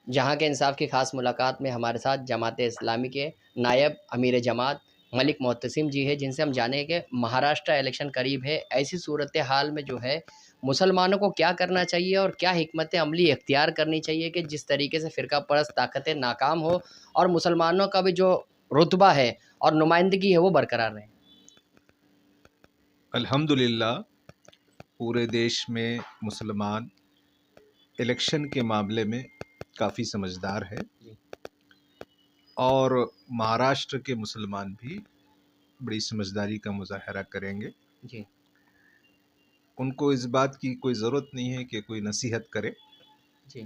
جہاں کے انصاف کی خاص ملاقات میں ہمارے ساتھ جماعت اسلامی کے نائب امیر جماعت ملک محتسم جی ہے، جن سے ہم جانیں کہ مہاراشٹر الیکشن قریب ہے، ایسی صورتحال میں جو ہے مسلمانوں کو کیا کرنا چاہیے اور کیا حکمت عملی اختیار کرنی چاہیے کہ جس طریقے سے فرقہ پرست طاقتیں ناکام ہو اور مسلمانوں کا بھی جو رتبہ ہے اور نمائندگی ہے وہ برقرار رہے۔ الحمدللہ پورے دیش میں مسلمان الیکشن کے معاملے میں کافی سمجھدار ہے، جی اور مہاراشٹر کے مسلمان بھی بڑی سمجھداری کا مظاہرہ کریں گے۔ جی ان کو اس بات کی کوئی ضرورت نہیں ہے کہ کوئی نصیحت کرے، جی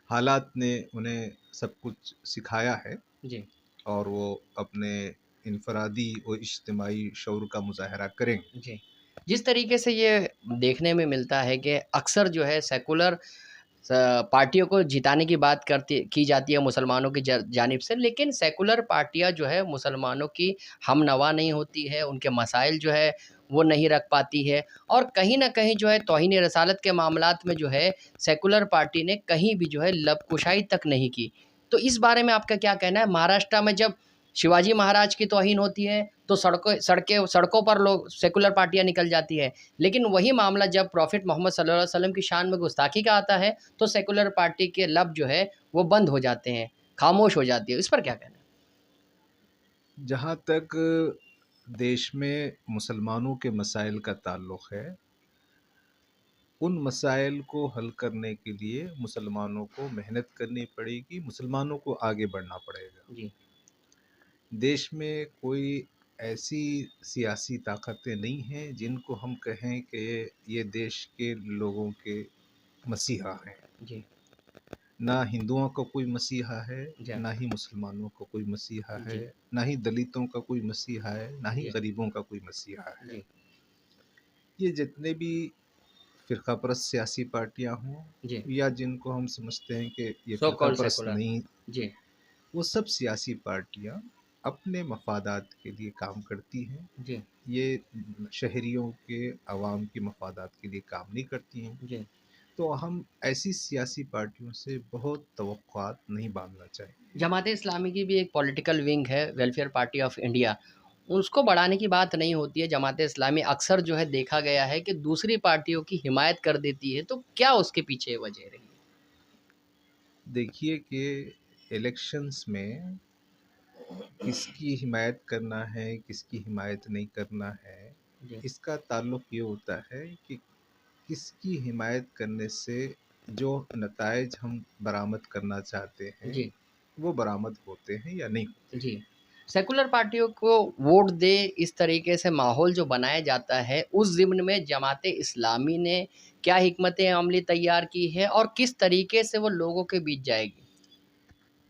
حالات نے انہیں سب کچھ سکھایا ہے، جی اور وہ اپنے انفرادی اور اجتماعی شعور کا مظاہرہ کریں گے۔ جی جس طریقے سے یہ دیکھنے میں ملتا ہے کہ اکثر جو ہے سیکولر پارٹیوں کو جتانے کی بات کی جاتی ہے مسلمانوں کی جانب سے، لیکن سیکولر پارٹیاں جو ہے مسلمانوں کی ہم نوا نہیں ہوتی ہے، ان کے مسائل جو ہے وہ نہیں رکھ پاتی ہے، اور کہیں نہ کہیں جو ہے توہین رسالت کے معاملات میں جو ہے سیکولر پارٹی نے کہیں بھی جو ہے لب کشائی تک نہیں کی۔ تو اس بارے میں آپ کا کیا کہنا ہے؟ مہاراشٹر میں جب شیواجی مہاراج کی توہین ہوتی ہے تو سڑکوں پر لوگ سیکولر پارٹیاں نکل جاتی ہے، لیکن وہی معاملہ جب پروفٹ محمد صلی اللہ علیہ وسلم کی شان میں گستاخی کا آتا ہے تو سیکولر پارٹی کے لب جو ہے وہ بند ہو جاتے ہیں، خاموش ہو جاتی ہے۔ اس پر کیا کہنا ہے؟ جہاں تک دیش میں مسلمانوں کے مسائل کا تعلق ہے، ان مسائل کو حل کرنے کے لیے مسلمانوں کو محنت کرنی پڑے گی، مسلمانوں کو آگے بڑھنا پڑے گا۔ جی دیش میں کوئی ایسی سیاسی طاقتیں نہیں ہیں جن کو ہم کہیں کہ یہ دیش کے لوگوں کے مسیحا ہیں۔ جی نہ ہندوؤں کا کوئی مسیحا ہے، جی نہ ہی مسلمانوں کا کوئی مسیحا ہے، جی نہ ہی دلتوں کا کوئی مسیحا ہے، نہ ہی جی غریبوں کا کوئی مسیحا ہے۔ جی یہ جتنے بھی فرقہ پرست سیاسی پارٹیاں ہوں، جی یا جن کو ہم سمجھتے ہیں کہ یہ سو فرقہ کال پرست سیکولر۔ نہیں، جی وہ سب سیاسی پارٹیاں اپنے مفادات کے لیے کام کرتی ہیں۔ جی یہ شہریوں کے، عوام کے مفادات کے لیے کام نہیں کرتی ہیں۔ جی تو ہم ایسی سیاسی پارٹیوں سے بہت توقعات نہیں باندھنا چاہیے۔ جماعت اسلامی کی بھی ایک پولیٹیکل ونگ ہے، ویلفیئر پارٹی آف انڈیا، اس کو بڑھانے کی بات نہیں ہوتی ہے۔ جماعت اسلامی اکثر جو ہے دیکھا گیا ہے کہ دوسری پارٹیوں کی حمایت کر دیتی ہے، تو کیا اس کے پیچھے وجہ رہی دیکھیے کہ الیکشنز میں کس کی حمایت کرنا ہے، کس کی حمایت نہیں کرنا ہے، ہے؟ جی اس کا تعلق یہ ہوتا ہے کہ کس کی حمایت کرنے سے جو نتائج ہم برآمد کرنا چاہتے ہیں جی وہ برآمد ہوتے ہیں یا نہیں ہوتے جی سیکولر پارٹیوں کو ووٹ دے، اس طریقے سے ماحول جو بنایا جاتا ہے، اس ضمن میں جماعت اسلامی نے کیا حکمت عملی تیار کی ہے اور کس طریقے سے وہ لوگوں کے بیچ جائے گی؟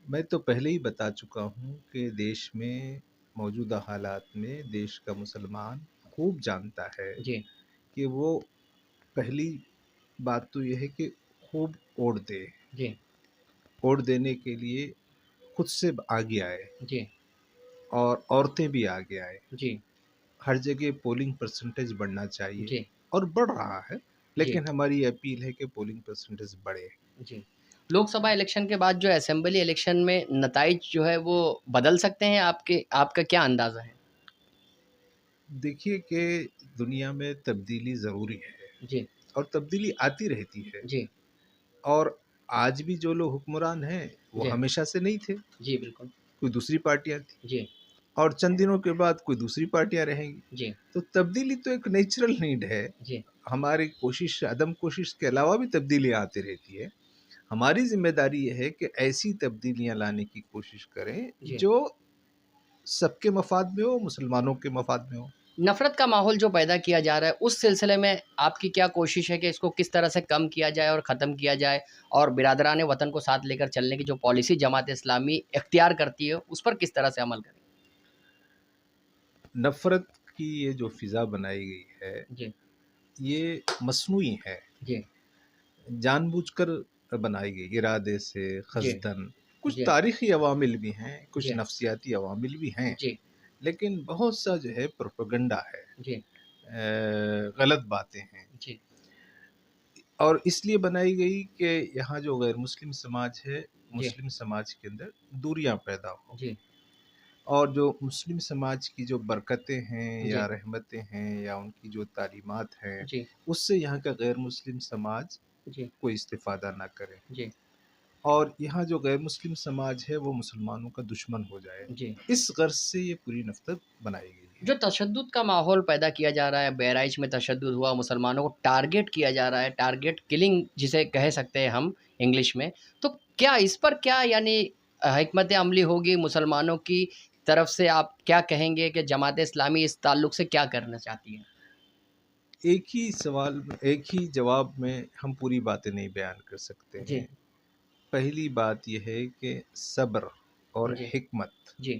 میں تو پہلے ہی بتا چکا ہوں کہ دیش میں موجودہ حالات میں دیش کا مسلمان خوب جانتا ہے جی کہ وہ پہلی بات تو یہ ہے کہ خوب ووٹ دے، جی ووٹ دینے کے لیے خود سے آگے آئے، جی اور عورتیں بھی آگے آئے۔ جی ہر جگہ پولنگ پرسنٹیج بڑھنا چاہیے، جی اور بڑھ رہا ہے، جی لیکن ہماری اپیل ہے کہ پولنگ پرسنٹیج بڑھے۔ جی لوک سبھا الیکشن کے بعد جو اسمبلی الیکشن میں نتائج جو ہے وہ بدل سکتے ہیں، آپ کا کیا اندازہ ہے؟ دیکھیے کہ دنیا میں تبدیلی ضروری ہے، جی اور تبدیلی آتی رہتی ہے، جی اور آج بھی جو لوگ حکمران ہیں وہ جی ہمیشہ سے نہیں تھے، جی بالکل کوئی دوسری پارٹیاں تھیں، جی اور چند دنوں کے بعد کوئی دوسری پارٹیاں رہیں گی۔ جی تو تبدیلی تو ایک نیچرل نیڈ ہے، جی ہماری کوشش، عدم کوشش کے علاوہ بھی تبدیلی آتی رہتی ہے۔ ہماری ذمہ داری یہ ہے کہ ایسی تبدیلیاں لانے کی کوشش کریں جی جو سب کے مفاد میں ہو، مسلمانوں کے مفاد میں ہو۔ نفرت کا ماحول جو پیدا کیا جا رہا ہے، اس سلسلے میں آپ کی کیا کوشش ہے کہ اس کو کس طرح سے کم کیا جائے اور ختم کیا جائے، اور برادران وطن کو ساتھ لے کر چلنے کی جو پالیسی جماعت اسلامی اختیار کرتی ہے اس پر کس طرح سے عمل کریں؟ نفرت کی یہ جو فضا بنائی گئی ہے، جی یہ مصنوعی ہے، جی جان بوجھ کر بنائی گئی، ارادے سے، جی قصدن۔ کچھ جی تاریخی عوامل بھی ہیں، کچھ جی نفسیاتی عوامل بھی ہیں، جی لیکن بہت سا جو ہے پروپیگنڈا ہے، جی غلط باتیں ہیں۔ جی اور اس لیے بنائی گئی کہ یہاں جو غیر مسلم سماج ہے، جی مسلم سماج کے اندر دوریاں پیدا ہوں، جی اور جو مسلم سماج کی جو برکتیں ہیں جی یا رحمتیں ہیں یا ان کی جو تعلیمات ہیں، جی اس سے یہاں کا غیر مسلم سماج جی کوئی استفادہ نہ کرے، جی اور یہاں جو غیر مسلم سماج ہے وہ مسلمانوں کا دشمن ہو جائے۔ جی اس غرض سے یہ پوری نفرت بنائی گئی ہے۔ جو تشدد کا ماحول پیدا کیا جا رہا ہے، بہرائچ میں تشدد ہوا، مسلمانوں کو ٹارگیٹ کیا جا رہا ہے، ٹارگیٹ کلنگ جسے کہہ سکتے ہیں ہم انگلش میں، تو کیا اس پر کیا یعنی حکمت عملی ہوگی مسلمانوں کی طرف سے؟ آپ کیا کہیں گے کہ جماعت اسلامی اس تعلق سے کیا کرنا چاہتی ہے؟ ایک ہی سوال میں، ایک ہی جواب میں ہم پوری باتیں نہیں بیان کر سکتے جی ہیں۔ پہلی بات یہ ہے کہ صبر اور جی حکمت، جی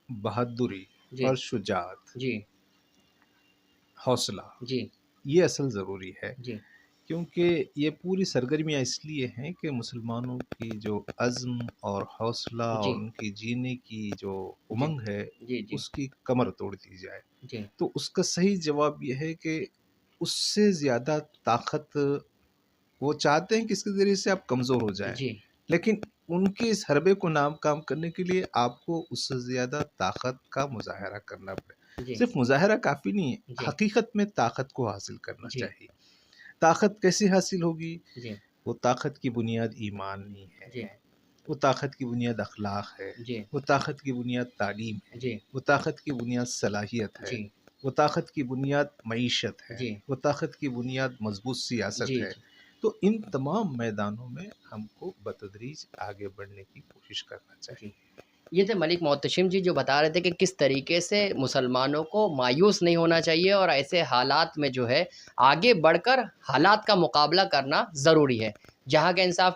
بہادری جی اور شجاعت، جی حوصلہ، جی یہ اصل ضروری ہے، جی کیونکہ یہ پوری سرگرمیاں اس لیے ہیں کہ مسلمانوں کی جو عزم اور حوصلہ جی اور ان کی جینے کی جو جی امنگ ہے، جی جی اس کی کمر توڑ دی جائے۔ جی تو اس کا صحیح جواب یہ ہے کہ اس سے زیادہ طاقت وہ چاہتے ہیں کہ اس کے ذریعے سے آپ کمزور ہو جائیں، جی لیکن ان کے اس حربے کو ناکام کرنے کے لیے آپ کو اس سے زیادہ طاقت کا مظاہرہ کرنا پڑے۔ جی صرف مظاہرہ کافی نہیں ہے، جی حقیقت میں طاقت کو حاصل کرنا جی چاہیے۔ طاقت کیسے حاصل ہوگی؟ جی وہ طاقت کی بنیاد ایمان نہیں جی ہے، وہ طاقت کی بنیاد اخلاق ہے، جی وہ طاقت کی بنیاد تعلیم ہے، جی وہ طاقت کی بنیاد صلاحیت ہے، جی وہ طاقت کی بنیاد معیشت ہے، جی وہ طاقت کی بنیاد مضبوط سیاست جی ہے۔ جی تو ان تمام میدانوں میں ہم کو بتدریج آگے بڑھنے کی کوشش کرنا جی چاہیے۔ یہ تھے ملک محتشم جی، جو بتا رہے تھے کہ کس طریقے سے مسلمانوں کو مایوس نہیں ہونا چاہیے اور ایسے حالات میں جو ہے آگے بڑھ کر حالات کا مقابلہ کرنا ضروری ہے، جہاں کے انصاف کی